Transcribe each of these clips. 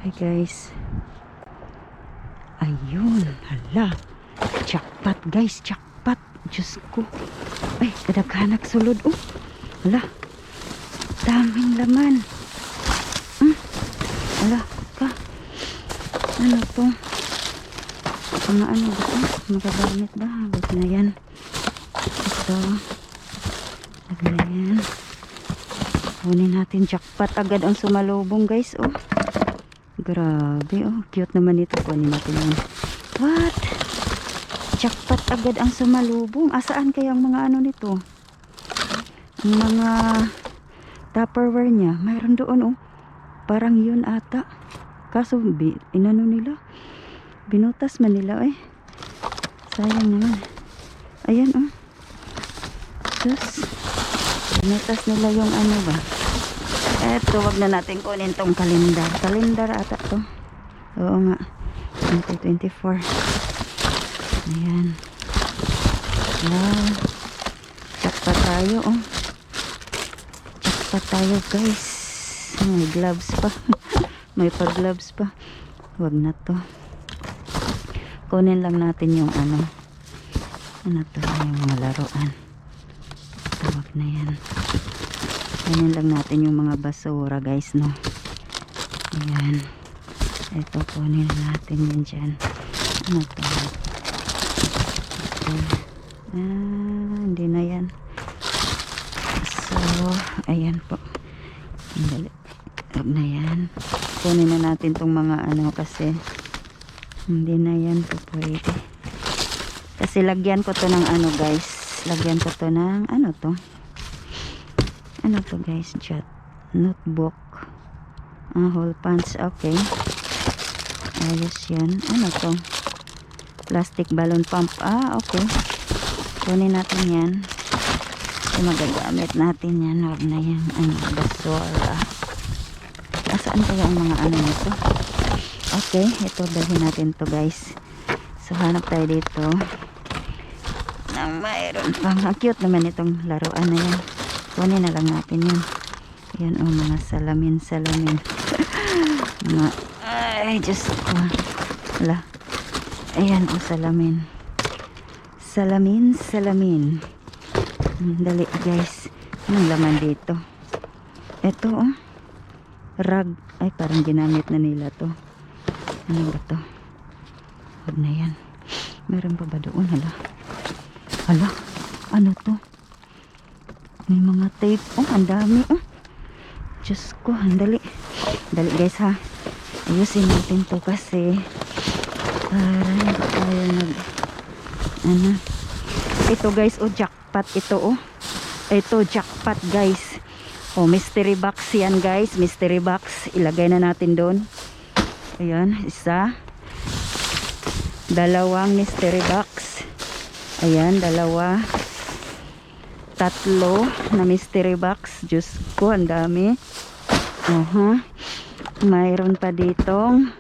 Hi guys. Ayun, hala. Jackpot guys, jackpot. Diyos ko. Ay, kadaghanak sulod. Oh, hala. Daming laman. Hala, ka. Ano to? Mga ano ba to? Magagamit ba? Huwag na yan. Ito. Huwag na yan. Kunin natin jackpot agad ang sumalubong guys. Oh. Grabe, oh, cute naman ito. Kunin natin yun. What? Jackpot agad ang sumalubong. Asaan kaya ang mga ano nito? Ang mga Tupperware niya. Mayroon doon, oh. Parang yun ata. Kaso, inano nila. Binutas man nila, eh. Sayang naman. Ayan, oh. Sus. Binutas nila yung ano ba. Eto, wag na natin kunin tong kalendar. Kalendar ata to. Oo nga. 2024. Ayan. Wow. Jackpot tayo, oh. Jackpot tayo, guys. May gloves pa. May pag-gloves pa. Wag na to. Kunin lang natin yung ano. Ano to? Yung mga laruan. Ito, wag na yan. Kunin lang natin yung mga basura guys, no. Ayan. Ito, kunin natin yan dyan. Ano to? Ito. Hindi na yan. So, ayan po. Huwag na yan. Kunin na natin tong mga ano kasi hindi na yan po pwede. Kasi lagyan ko to ng ano guys. Lagyan ko to ng ano to? Ano to guys? Jot. Notebook. Hole punch. Okay. Ayos yan. Ano to? Plastic balloon pump. Okay. Kunin natin yan. So, magagamit natin yan. Huwag na yan. Ano, basura. Saan kaya ang mga ano nito? Okay. Ito, dalhin natin to guys. So, hanap tayo dito. Mayroon pang cute naman itong laruan na yan. Kunin na lang natin yun. Yan o, mga salamin. Mga, ay, Diyos ko. Wala. Ayan o, salamin. Salamin. Dali guys. Anong laman dito? Ito o. Rag. Ay, parang ginamit na nila to. Ano ba to? Huwag na yan. Meron pa ba doon? Hala. Ano to? May mga tape. Oh, ang dami. Oh. Diyos ko, dali. Dali guys ha. Ayusin natin to kasi para hindi tayo ano. Ito guys, oh, jackpot ito, oh. Ito, jackpot guys. Oh, mystery box yan guys. Mystery box. Ilagay na natin doon. Ayan, isa. Dalawang mystery box. Ayan, dalawa. Tatlo na mystery box. Diyos ko, ang dami. Mayroon pa ditong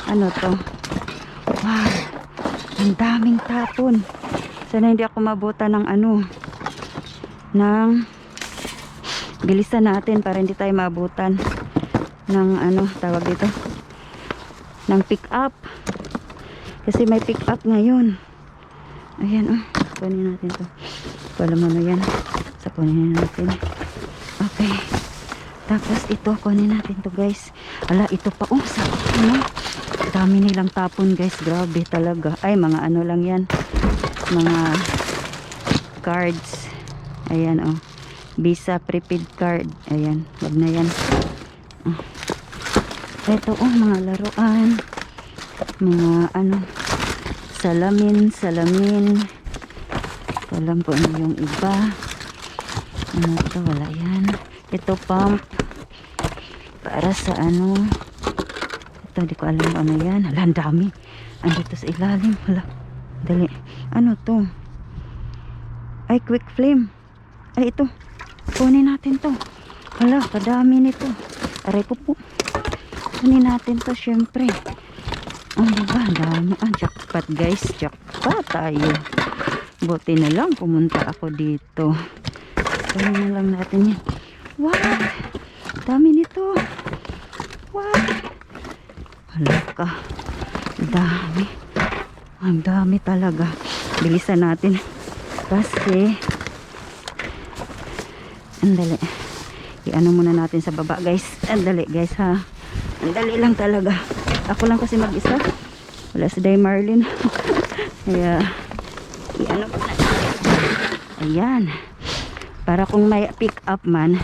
ano to? Wow, ang daming tapon. Sana hindi ako mabutan ng ano, ng bilisan natin para hindi tayo mabutan ng ano, tawag dito, ng pick up kasi may pick up ngayon. Ayan, oh, kunin natin to. Walang ano yan. So, kunin natin. Okay. Tapos, ito, kunin natin to guys. Ala, ito pa. Oh, sa ano? Dami nilang tapon guys. Grabe talaga. Ay, mga ano lang yan. Mga cards. Ayan, oh. Visa prepaid card. Ayan. Wag na yan. Oh. Ito, oh, mga laruan. Mga ano. Salamin. Alam ko ano yung iba. Ano ito, wala yan. Ito pump para sa ano. Ito, di ko alam ano yan. Hala, ang dami. Andito sa ilalim. Hala, dali. Ano to? Ay, quick flame. Ay, ito. Kunin natin to. Hala, kadami nito. Aray ko po. Kunin natin to, syempre. Diba, dami. Jackpot guys. Jackpot tayo. Buti na lang pumunta ako dito. Kunin na lang natin yan. Wow! Dami nito. Wow! Halaka. Dami. Ang dami talaga. Bilisan natin. Kasi, andali. I-ano muna natin sa baba guys. Andali guys ha. Andali lang talaga. Ako lang kasi mag-isa. Wala si Day Marlin. Kaya, i-ano muna natin. Ayan. Para kung may pick up man,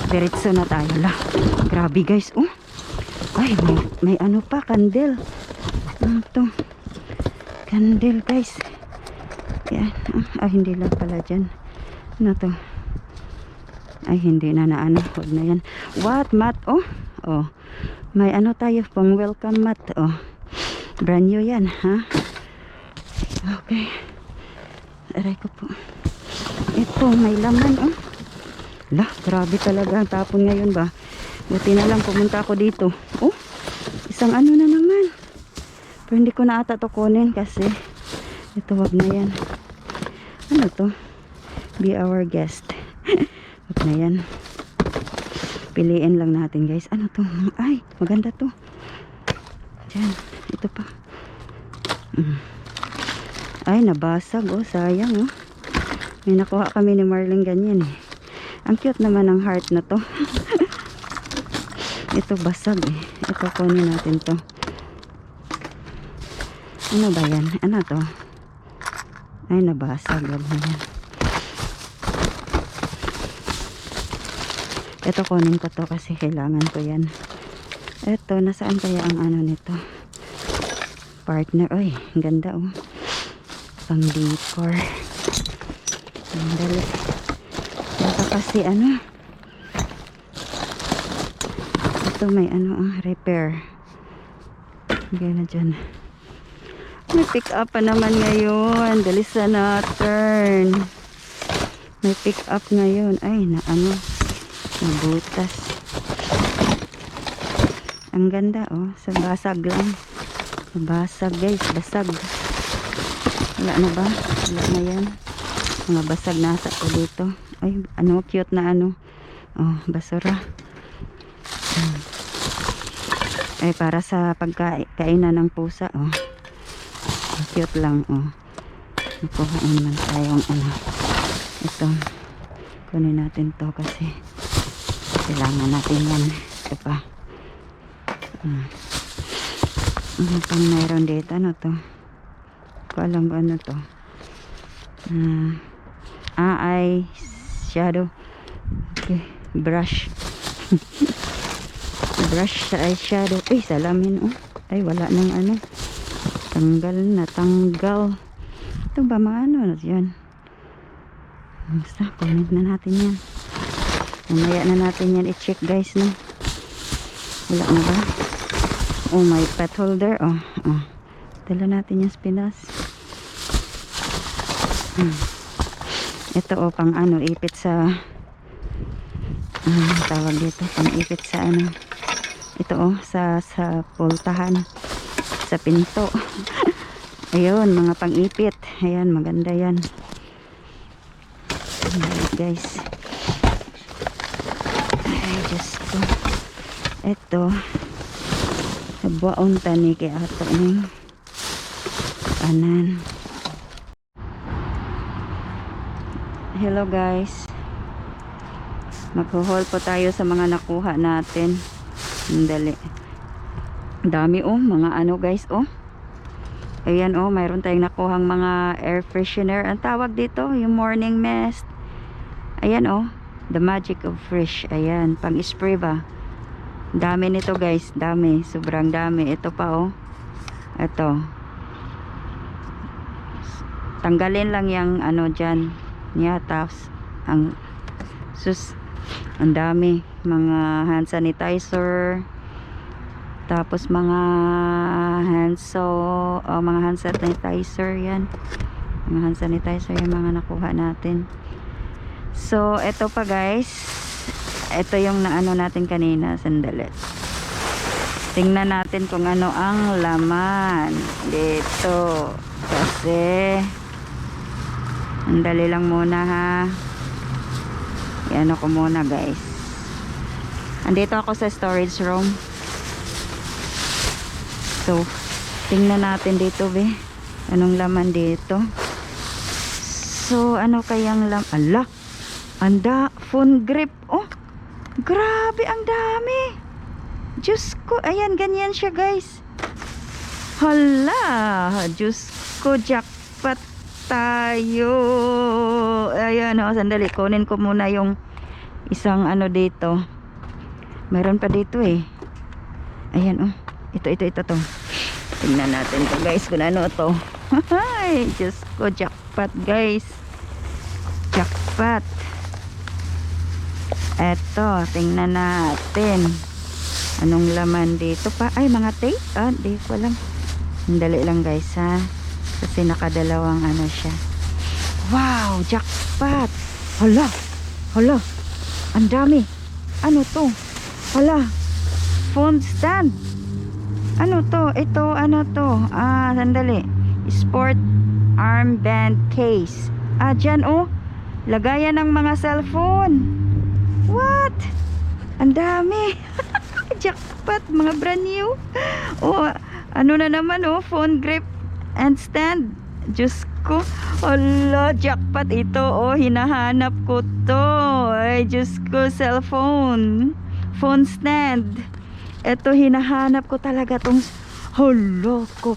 diretso na tayo lang. Grabe guys. Oh. Ay, may ano pa. Kandel. Ano to? Kandel guys. Yan. Ay, hindi lang pala dyan. Ano to? Ay, hindi na ano. Huwag na yan. What? Mat? Oh. Oh. May ano tayo pang welcome mat. Oh. Brand new yan. Ha? Okay. Aray ko po. Ito, may laman. Oh. Lah, grabe talaga. Ang tapon ngayon ba? Buti na lang pumunta ako dito. Oh. Isang ano na naman. Pero hindi ko na ata to kunin kasi ito, wag na yan. Ano to? Be our guest. Wag na yan. Piliin lang natin guys. Ano to? Ay, maganda to. Diyan. Ito pa. Ay, nabasag. Oh, sayang oh. May nakuha kami ni Marlene ganyan eh. Ang cute naman ng heart na to. Ito basag eh. Ito kunin natin to. Ano ba yan? Ano to? Ay, nabasag. Yan. Ito kunin ko to kasi kailangan ko yan. Ito, nasaan kaya ang ano nito? Partner. Ay, ganda oh. Pang decor. Dali. Ito kasi ano. Ito may ano repair. Gana dyan. May pick up pa naman ngayon. Dalisan natin. May pick up ngayon. Ay, na ano. Nabutas. Ang ganda oh. Sa basag lang. Sa basag guys. Basag. Wala na ba? Wala na yan. Mga basag nasa ko dito. Ay, ano. Cute na ano. Oh, basura. Ay, para sa pagkainan ng pusa oh. Cute lang oh. Nakuhaan man tayong ano. Ito. Kunin natin to kasi kailangan natin yan. Ito pa. Ano pang mayroon dito? Ano to? Ko alam ba ano to? Eye shadow. Okay. Brush. Brush sa eyeshadow. Ay, salamin oh. Ay, wala nang ano. Tanggal na, tanggal. Ito ba mga ano yan? Basta, kunin na natin yan. Mamaya na natin yan i-check guys no? Wala na ba? Oh, may pet holder. Oh, oh. Dala natin yung spinas. Ito oh, pang ano, ipit sa tawag dito, pang ipit sa ano. Ito oh, sa pultahan. Sa pinto. Ayun, mga pang-ipit. Ayan, maganda yan. Ayan, guys. Ay, Diyos ko. Ito. Nabuaon tani kay ato ng kanan. Hello, guys. Maghuhol po tayo sa mga nakuha natin. Dali. Dami oh, mga ano guys oh. Ayan oh, mayroon tayong nakuhang mga air freshener. Ang tawag dito, yung morning mist. Ayan oh, the magic of fresh. Ayan, pang spray ba. Dami nito guys, dami, sobrang dami. Ito pa oh. Ito. Tanggalin lang yung ano dyan. Tapos ang ang dami. Mga hand sanitizer. Tapos mga hand sanitizer yan. Mga hand sanitizer yung mga nakuha natin. So, ito pa guys. Ito yung naano natin kanina. Sandali. Tingnan natin kung ano ang laman dito. Kasi andali lang muna ha. Iano ko muna guys. Andito ako sa storage room. So, tingnan natin dito, be. Anong laman dito? So, ano kayang laman? Ala! Phone grip. Oh! Grabe, ang dami! Diyos ko, ayan, ganyan siya, guys. Hala! Diyos ko, jackpot tayo. Ayan, oh, sandali. Kunin ko muna yung isang ano dito. Meron pa dito eh. Ayan, oh. Ito to. Tingnan natin to, guys, kung ano to. Ay, Diyos ko, jackpot, guys. Jackpot. Eto, tingnan natin. Anong laman dito pa? Ay, mga tape. Di ko alam. Dali lang, guys, ha. Kasi nakadalawang ano siya. Wow, jackpot. Hala. Ang dami. Ano to? Hala. Phone stand. Ano to? Ito, ano to? Sandali. Sport armband case. Dyan, oh. Lagayan ng mga cellphone. What? Ang dami. Jackpot, mga brand new. Oh, ano na naman, oh, phone grip and stand. Diyos ko. Hala, jackpot ito, oh, hinahanap ko to. Ay, Diyos ko, cellphone. Phone stand. Ito, hinahanap ko talaga tong. Hala ko.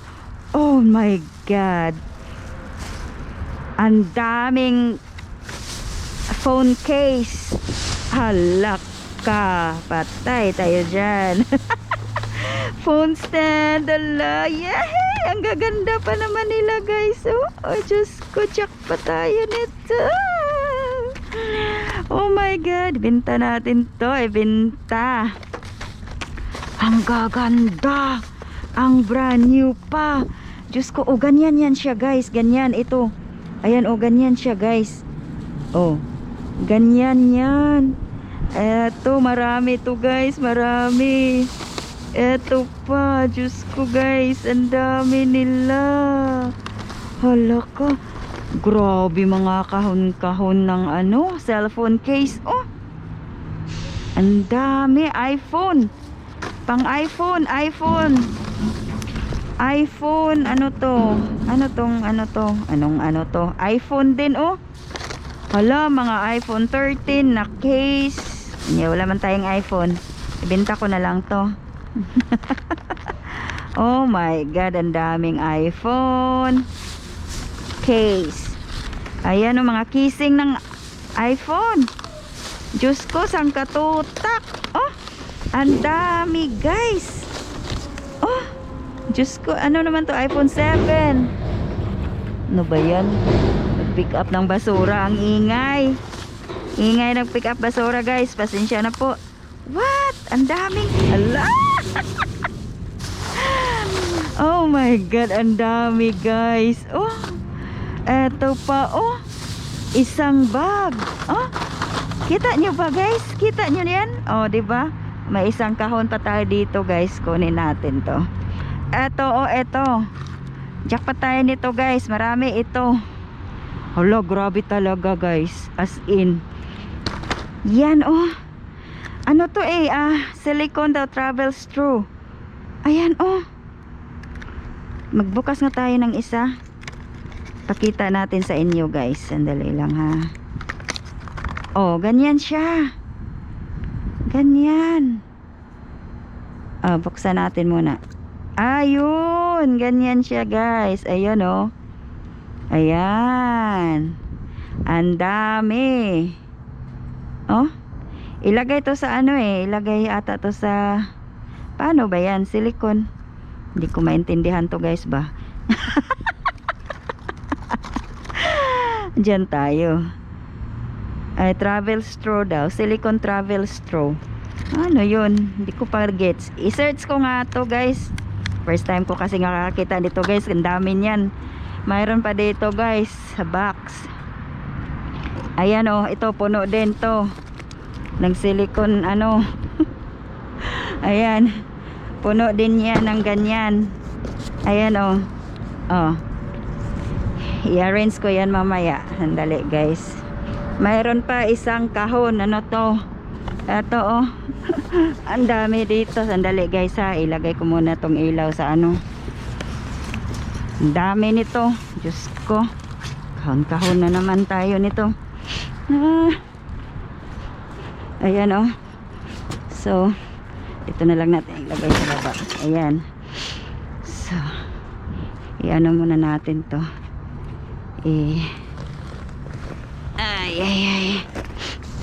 Oh my God. Ang daming phone case. Hala ka. Patay tayo dyan. Phone stand. Ala. Yay! Ang gaganda pa naman nila, guys. Oh, Diyos ko. Jackpot tayo nito. Oh my God. Binta natin to. Binta. Ang gaganda. Ang brand new pa. Diyos ko. Oh, ganyan yan siya, guys. Ganyan. Ito. Ayan, oh, ganyan siya, guys. Oh. Ganyan yan. Eto, marami to, guys. Marami. Eto pa. Diyos ko, guys. Ang dami nila. Hala ka. Grabe, mga kahon-kahon ng ano, cellphone case. Oh. Ang dami. iPhone. Pang iPhone. iPhone. Ano to? Ano to? iPhone din, oh. Hala, mga iPhone 13 na case. Wala man tayong iPhone. Ibenta ko na lang to. Oh my God, ang daming iPhone case. Ayan, oh, mga casing ng iPhone. Diyos ko, sang katutak. Oh, ang dami, guys. Oh, Diyos ko, ano naman to? iPhone 7. Ano ba yan? Pick up ng basura. Ang ingay ng pick up basura, guys. Pasensya na po. What? Ang daming. Ala. Oh my God, ang dami, guys. Oh, eto pa, oh, isang bag. Oh, kita nyo ba, guys? Kita nyo yan? Oh, diba? May isang kahon pa tayo dito, guys. Kunin natin to. Eto, oh, eto. Jackpot tayo nito, guys. Marami ito. Hala, grabe talaga, guys. As in. Yan, oh. Ano to eh? Silicone daw, travel straw. Ayan, oh. Magbukas nga tayo ng isa. Pakita natin sa inyo, guys. Sandali lang, ha. Oh, ganyan siya. Ganyan. Buksan natin muna. Ayun. Ganyan siya, guys. Ayun, oh. Ayan. Ang dami. Oh. Ilagay to sa ano eh. Ilagay ata to sa. Paano ba yan? Silicone. Hindi ko maintindihan to, guys, ba? Diyan tayo. Ay, travel straw daw. Silicone travel straw. Ano yun? Hindi ko pa gets. I-search ko nga to, guys. First time ko kasi nga kakakita dito, guys. Ang dami niyan. Mayroon pa dito, guys, sa box. Ayan, oh, ito puno din to ng silicone, ano. Ayan, puno din yan ng ganyan. Ayan, oh. Oh, i-arrange ko yan mamaya. Sandali, guys. Mayroon pa isang kahon. Ano to? Ito oh. Ang dami dito. Sandali guys ha. Ilagay ko muna tong ilaw sa ano. Ang dami nito. Diyos ko. Kahon-kahon na naman tayo nito. Ayan oh. So, ito na lang natin ilagay sa baba. Ayan. So, i-ano muna natin to. Ay.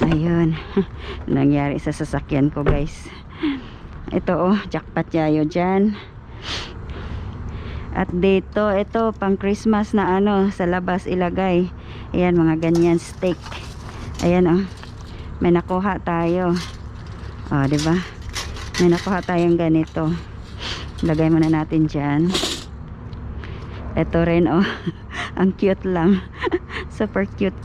Ayun. Nangyari sa sasakyan ko guys. Ito oh, jackpot yayo dyan. At dito, ito pang Christmas na ano, sa labas ilagay. Ayan, mga ganyan stick. Ayan oh. May nakuha tayo. Oh, di ba? May nakuha tayong ganito. Lagay muna natin dyan. Ito rin oh. Ang cute lang. Super cute.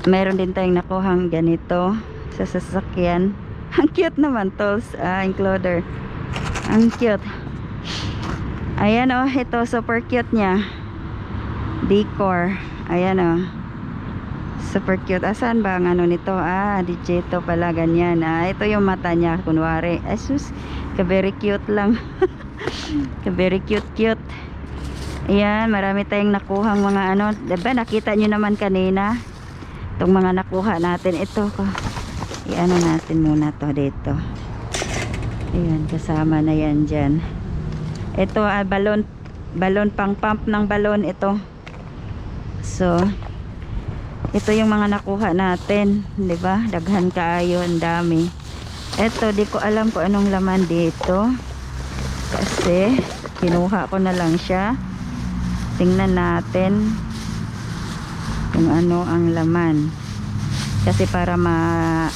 Meron din tayong nakuhang ganito sa sasakyan. Ang cute naman, tools includer. Ang cute. Ayan oh, ito super cute niya. Decor. Ayan oh. Super cute. Asan ba ang ano nito? Digito pala, ganyan. Ito yung mata niya, kunwari. Asus, ka-very cute lang. Ka-very cute. Ayan, marami tayong nakuhang mga ano. Diba, nakita nyo naman kanina. Itong mga nakuha natin. Ito ko. I-ano natin muna to dito. Ayan, kasama na yan dyan. Ito, balon pang pump ng balon ito. So, ito yung mga nakuha natin, 'di ba? Daghan kaayo, ang dami. Ito, di ko alam kung anong laman dito. Kasi kinuha ko na lang siya. Tingnan natin kung ano ang laman. Kasi para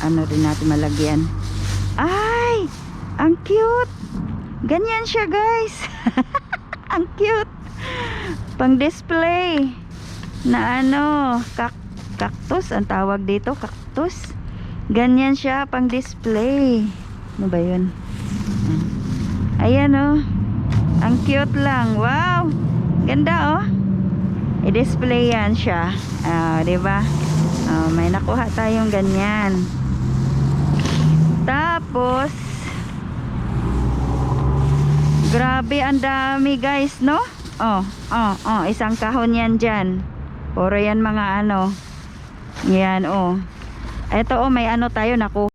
ano din natin malagyan. Ay! Ang cute! Ganyan siya, guys. Ang cute. Pang display na ano, cactus ang tawag dito, cactus. Ganyan siya pang display. Ano ba yun? Ayan oh. Ang cute lang. Wow. Ganda oh. I-display yan siya. Diba? May nakuha tayong ganyan. Tapos grabe ang dami guys, no? Isang kahon yan dyan. Puro yan mga ano. Yan oh. Ito oh, may ano tayo nakuha.